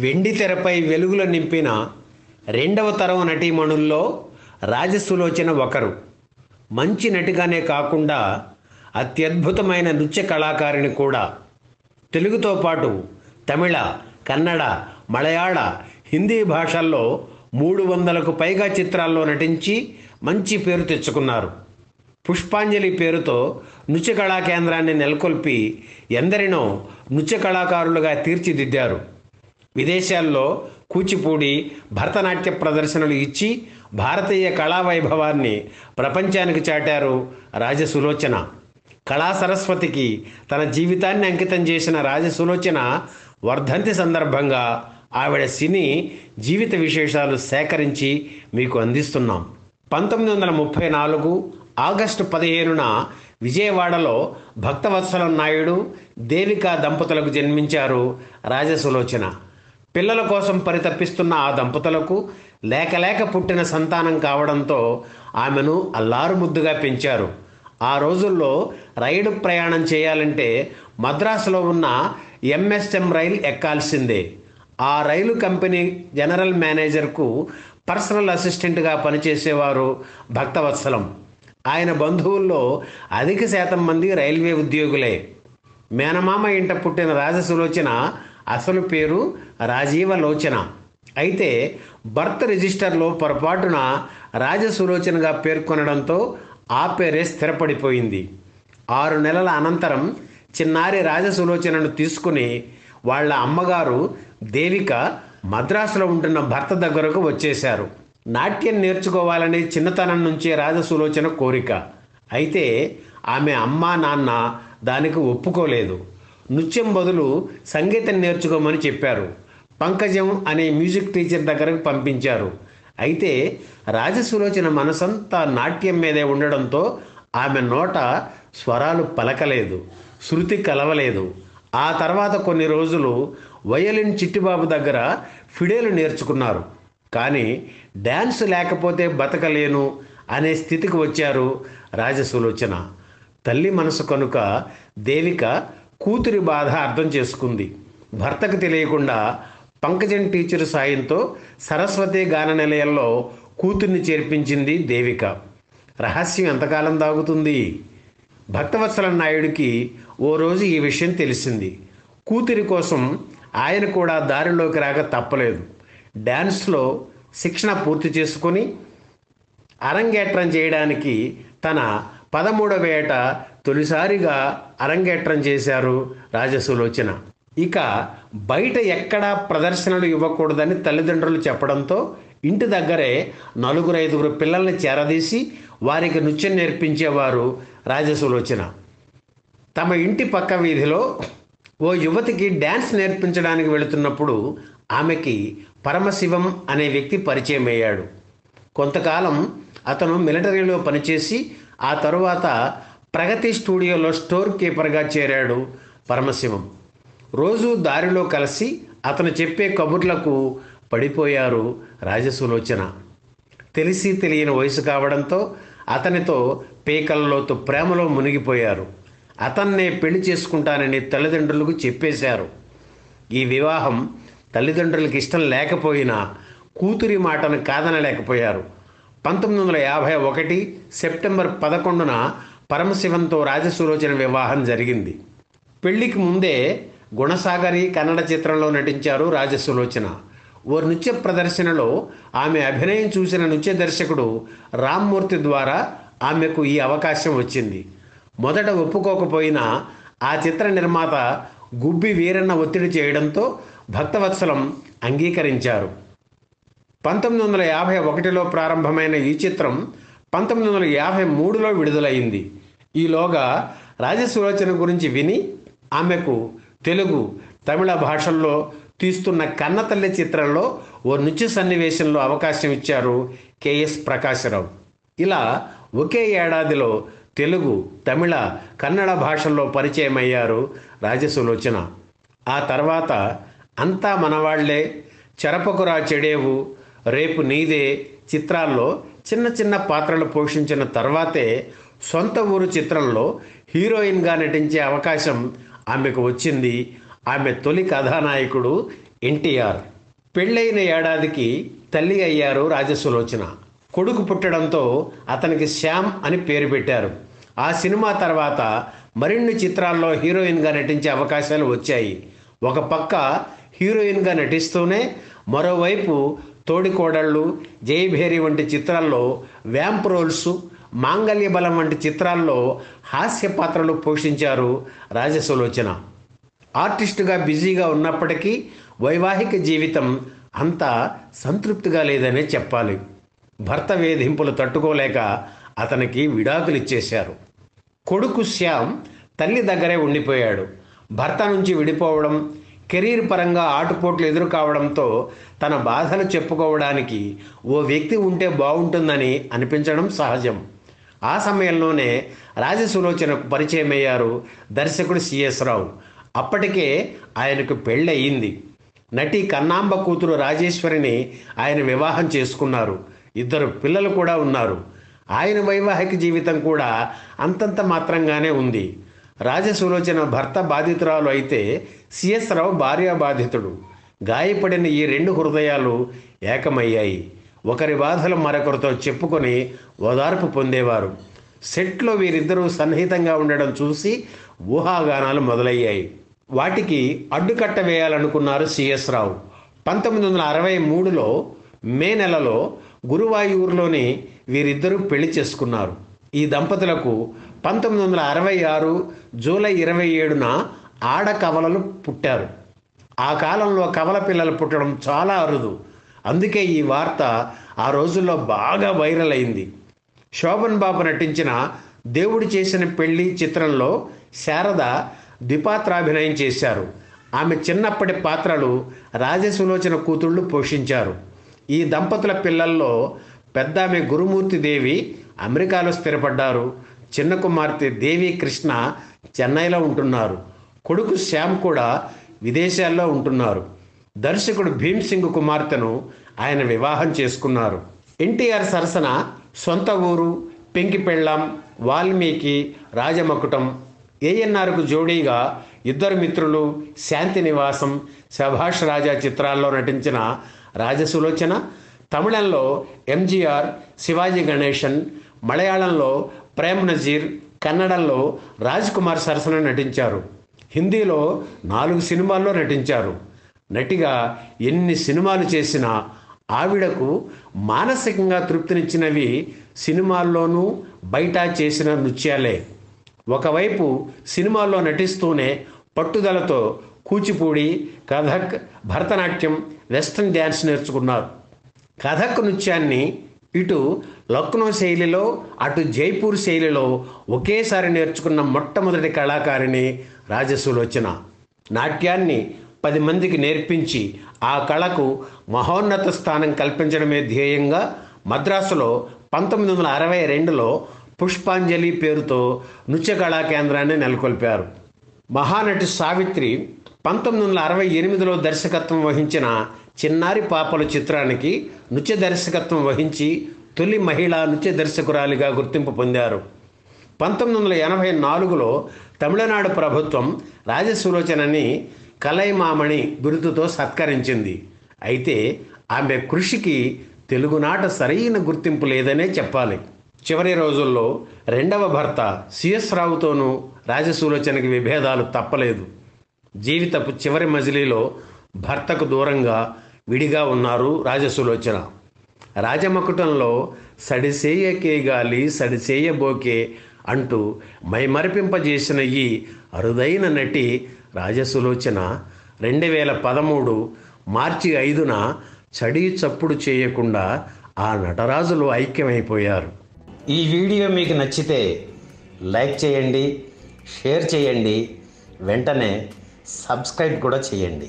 వెండితెరపై వెలుగులు నింపిన రెండవ తరం నటీమణుల్లో రాజసులోచన ఒకరు. మంచి నటిగానే కాకుండా అత్యద్భుతమైన నృత్య కళాకారిణి కూడా. తెలుగుతో పాటు తమిళ, కన్నడ, మలయాళ, హిందీ భాషల్లో 300కు పైగా చిత్రాల్లో నటించి మంచి పేరు తెచ్చుకున్నారు. పుష్పాంజలి పేరుతో నృత్య కళా కేంద్రాన్ని నెలకొల్పి ఎందరినో నృత్య కళాకారులుగా తీర్చిదిద్దారు. విదేశాల్లో కూచిపూడి, భరతనాట్య ప్రదర్శనలు ఇచ్చి భారతీయ కళా వైభవాన్ని ప్రపంచానికి చాటారు రాజసులోచన. కళా సరస్వతికి తన జీవితాన్ని అంకితం చేసిన రాజసులోచన వర్ధంతి సందర్భంగా ఆవిడ సినీ జీవిత విశేషాలు సేకరించి మీకు అందిస్తున్నాం. 1934 ఆగస్టు 15న విజయవాడలో భక్తవత్సలం నాయుడు, దేవిక దంపతులకు జన్మించారు రాజసులోచన. పిల్లల కోసం పరితపిస్తున్న ఆ దంపతులకు లేక పుట్టిన సంతానం కావడంతో ఆమెను అల్లారుముద్దుగా పెంచారు. ఆ రోజుల్లో రైలు ప్రయాణం చేయాలంటే మద్రాసులో ఉన్న ఎంఎస్ఎం రైలు ఎక్కాల్సిందే. ఆ రైలు కంపెనీ జనరల్ మేనేజర్కు పర్సనల్ అసిస్టెంట్గా పనిచేసేవారు భక్తవత్సలం. ఆయన బంధువుల్లో అధిక శాతం మంది రైల్వే ఉద్యోగులే. మేనమామ ఇంట పుట్టిన రాజసులోచన అసలు పేరు రాజీవలోచన. అయితే బర్త్ రిజిస్టర్లో పొరపాటున రాజసులోచనగా పేర్కొనడంతో ఆ పేరే స్థిరపడిపోయింది. 6 నెలల అనంతరం చిన్నారి రాజసులోచనను తీసుకుని వాళ్ళ అమ్మగారు దేవిక మద్రాసులో ఉంటున్న భర్త దగ్గరకు వచ్చేశారు. నాట్యం నేర్చుకోవాలని చిన్నతనం నుంచే రాజసులోచన కోరిక. అయితే ఆమె అమ్మా నాన్న దానికి ఒప్పుకోలేదు. నృత్యం బదులు సంగీతం నేర్చుకోమని చెప్పారు. పంకజం అనే మ్యూజిక్ టీచర్ దగ్గరకు పంపించారు. అయితే రాజసులోచన మనసంతా నాట్యం మీదే ఉండడంతో ఆమె నోట స్వరాలు పలకలేదు, శృతి కలవలేదు. ఆ తర్వాత కొన్ని రోజులు వయలిన్ చిట్టిబాబు దగ్గర ఫిడేలు నేర్చుకున్నారు. కానీ డ్యాన్స్ లేకపోతే బతకలేను అనే స్థితికి వచ్చారు రాజసులోచన. తల్లి మనసు కనుక దేవిక కూతురి బాధ అర్థం చేసుకుంది. భర్తకు తెలియకుండా పంకజం టీచర్ సాయంతో సరస్వతి గాన నిలయంలో కూతుర్ని చేర్పించింది దేవిక. రహస్యం ఎంతకాలం దాగుతుంది? భక్తవత్సలం నాయుడికి ఓ రోజు ఈ విషయం తెలిసింది. కూతురి కోసం ఆయన కూడా దారిలోకి రాక తప్పలేదు. డ్యాన్స్లో శిక్షణ పూర్తి చేసుకొని అరంగేట్రం చేయడానికి తన 13వ ఏట తొలిసారిగా అరంగేట్రం చేశారు రాజసులోచన. ఇక బయట ఎక్కడా ప్రదర్శనలు ఇవ్వకూడదని తల్లిదండ్రులు చెప్పడంతో ఇంటి దగ్గరే 4-5 పిల్లల్ని చేరదీసి వారికి నృత్యం నేర్పించేవారు రాజసులోచన. తమ ఇంటి పక్క వీధిలో ఓ యువతికి డ్యాన్స్ నేర్పించడానికి వెళుతున్నప్పుడు ఆమెకి పరమశివం అనే వ్యక్తి పరిచయం అయ్యాడు. కొంతకాలం అతను మిలిటరీలో పనిచేసి ఆ తరువాత ప్రగతి స్టూడియోలో స్టోర్ కీపర్గా చేరాడు పరమశివం. రోజు దారిలో కలిసి అతను చెప్పే కబుర్లకు పడిపోయారు రాజసులోచన. తెలిసి తెలియని వయసు కావడంతో అతనితో పీకల్లోతు ప్రేమలో మునిగిపోయారు. అతన్నే పెళ్లి చేసుకుంటానని తల్లిదండ్రులకు చెప్పేశారు. ఈ వివాహం తల్లిదండ్రులకు ఇష్టం లేకపోయినా కూతురి మాటను కాదనలేకపోయారు. 1951 సెప్టెంబర్ 11న పరమశివంతో రాజసులోచన వివాహం జరిగింది. పెళ్లికి ముందే గుణసాగరి కన్నడ చిత్రంలో నటించారు రాజసులోచన. ఓ నృత్య ప్రదర్శనలో ఆమె అభినయం చూసిన నృత్య దర్శకుడు రామ్మూర్తి ద్వారా ఆమెకు ఈ అవకాశం వచ్చింది. మొదట ఒప్పుకోకపోయినా ఆ చిత్ర నిర్మాత గుబ్బి వీరన్న ఒత్తిడి చేయడంతో భక్తవత్సలం అంగీకరించారు. 1951లో ప్రారంభమైన ఈ చిత్రం 1953లో విడుదలైంది. ఈలోగా రాజసులోచన గురించి విని ఆమెకు తెలుగు, తమిళ భాషల్లో తీస్తున్న కన్నతల్లి చిత్రంలో ఓ నృత్య సన్నివేశంలో అవకాశం ఇచ్చారు కెఎస్ ప్రకాశరావు. ఇలా ఒకే ఏడాదిలో తెలుగు, తమిళ, కన్నడ భాషల్లో పరిచయం అయ్యారు రాజసులోచన. ఆ తర్వాత అంతా మనవాళ్లే, చెరపకురా చెడేవు, రేపు నీదే చిత్రాల్లో చిన్న పాత్రలు పోషించిన తర్వాతే సొంత ఊరు చిత్రంలో హీరోయిన్గా నటించే అవకాశం ఆమెకు వచ్చింది. ఆమె తొలి కథానాయకుడు ఎన్టీఆర్. పెళ్ళైన ఏడాదికి తల్లి అయ్యారు రాజసులోచన. కొడుకు పుట్టడంతో అతనికి శ్యామ్ అని పేరు పెట్టారు. ఆ సినిమా తర్వాత మరిన్ని చిత్రాల్లో హీరోయిన్గా నటించే అవకాశాలు వచ్చాయి. ఒక పక్క హీరోయిన్గా నటిస్తూనే మరోవైపు తోడికోడళ్ళు, జయభేరి వంటి చిత్రాల్లో వ్యాంప్ రోల్స్, మాంగళ్య బలం వంటి చిత్రాల్లో హాస్య పాత్రలు పోషించారు రాజసులోచన. ఆర్టిస్టుగా బిజీగా ఉన్నప్పటికీ వైవాహిక జీవితం అంత సంతృప్తిగా లేదనే చెప్పాలి. భర్త వేధింపులు తట్టుకోలేక అతనికి విడాకులు ఇచ్చేశారు. కొడుకు శ్యామ్ తల్లి దగ్గరే ఉండిపోయాడు. భర్త నుంచి విడిపోవడం, కెరీర్ పరంగా ఆటుపోట్లు ఎదురుకావడంతో తన బాధలు చెప్పుకోవడానికి ఓ వ్యక్తి ఉంటే బాగుంటుందని అనిపించడం సహజం. ఆ సమయంలోనే రాజసులోచనకు పరిచయమయ్యారు దర్శకుడు సిఎస్ రావు. అప్పటికే ఆయనకు పెళ్ళయింది. నటి కన్నాంబ కూతురు రాజేశ్వరిని ఆయన వివాహం చేసుకున్నారు. 2 పిల్లలు కూడా ఉన్నారు. ఆయన వైవాహిక జీవితం కూడా అంతంత మాత్రంగానే ఉంది. రాజసులోచన భర్త బాధితురాలు అయితే సిఎస్ రావు భార్య బాధితుడు. గాయపడిన ఈ 2 హృదయాలు ఏకమయ్యాయి. ఒకరి బాధలు మరొకరితో చెప్పుకొని ఓదార్పు పొందేవారు. సెట్లో వీరిద్దరూ సన్నిహితంగా ఉండడం చూసి ఊహాగానాలు మొదలయ్యాయి. వాటికి అడ్డుకట్ట వేయాలనుకున్నారు సిఎస్ రావు. 1963లో మే నెలలో గురువాయూరులోని వీరిద్దరూ పెళ్లి చేసుకున్నారు. ఈ దంపతులకు 1966 జూలై 27న ఆడకవలలు పుట్టారు. ఆ కాలంలో కవల పిల్లలు పుట్టడం చాలా అరుదు. అందుకే ఈ వార్త ఆ రోజుల్లో బాగా వైరల్ అయింది. శోభన్ బాబు నటించిన దేవుడు చేసిన పెళ్లి చిత్రంలో శారద ద్విపాత్రాభినయం చేశారు. ఆమె చిన్నప్పటి పాత్రలు రాజసులోచన కూతుళ్ళు పోషించారు. ఈ దంపతుల పిల్లల్లో పెద్దామె గురుమూర్తి దేవి అమెరికాలో స్థిరపడ్డారు. చిన్న కుమార్తె దేవి కృష్ణ చెన్నైలో ఉంటున్నారు. కొడుకు శ్యామ్ కూడా విదేశాల్లో ఉంటున్నారు. దర్శకుడు భీమ్ సింగ్ కుమార్తెను ఆయన వివాహం చేసుకున్నారు. ఎన్టీఆర్ సరసన సొంత ఊరు, పెంకి పెళ్ళాం, వాల్మీకి, రాజమకుటం, ఏఎన్ఆర్కు జోడీగా 2 మిత్రులు, శాంతి నివాసం, శభాష్ రాజా చిత్రాల్లో నటించిన రాజసులోచన తమిళంలో ఎంజీఆర్, శివాజీ గణేశన్, మలయాళంలో ప్రేమ్ నజీర్, కన్నడంలో రాజ్ కుమార్ సరసన నటించారు. హిందీలో 4 సినిమాల్లో నటించారు. నటిగా ఎన్ని సినిమాలు చేసినా ఆవిడకు మానసికంగా తృప్తినిచ్చినవి సినిమాల్లోనూ బయట చేసిన నృత్యాలే. ఒకవైపు సినిమాల్లో నటిస్తూనే పట్టుదలతో కూచిపూడి, కథక్, భరతనాట్యం, వెస్ట్రన్ డ్యాన్స్ నేర్చుకున్నారు. కథక్ నృత్యాన్ని ఇటు లక్నో శైలిలో, అటు జైపూర్ శైలిలో ఒకేసారి నేర్చుకున్న మొట్టమొదటి కళాకారిణి రాజసులోచన. నాట్యాన్ని 10 మందికి నేర్పించి ఆ కళకు మహోన్నత స్థానం కల్పించడమే ధ్యేయంగా మద్రాసులో 1962లో పుష్పాంజలి పేరుతో నృత్య కళా కేంద్రాన్ని నెలకొల్పారు. మహానటి సావిత్రి 1968లో దర్శకత్వం వహించిన చిన్నారి పాపలు చిత్రానికి నృత్య దర్శకత్వం వహించి తొలి మహిళా నృత్య దర్శకురాలిగా గుర్తింపు పొందారు. 1984లో తమిళనాడు ప్రభుత్వం రాజసులోచనని కలైమామణి బిరుదుతో సత్కరించింది. అయితే ఆమె కృషికి తెలుగునాట సరైన గుర్తింపు లేదనే చెప్పాలి. చివరి రోజుల్లో 2వ భర్త సిఎస్ రావుతోనూ రాజసులోచనకి విభేదాలు తప్పలేదు. జీవితపు చివరి మజిలీలో భర్తకు దూరంగా విడిగా ఉన్నారు రాజసులోచన. రాజమకుటంలో సడిసేయకే గాలి సడిసేయబోకే అంటూ మైమరిపింపజేసిన ఈ అరుదైన నటి రాజసులోచన 2013 మార్చి 5న చడి చప్పుడు చేయకుండా ఆ నటరాజులు ఐక్యమైపోయారు. ఈ వీడియో మీకు నచ్చితే లైక్ చేయండి, షేర్ చేయండి, వెంటనే సబ్స్క్రైబ్ కూడా చేయండి.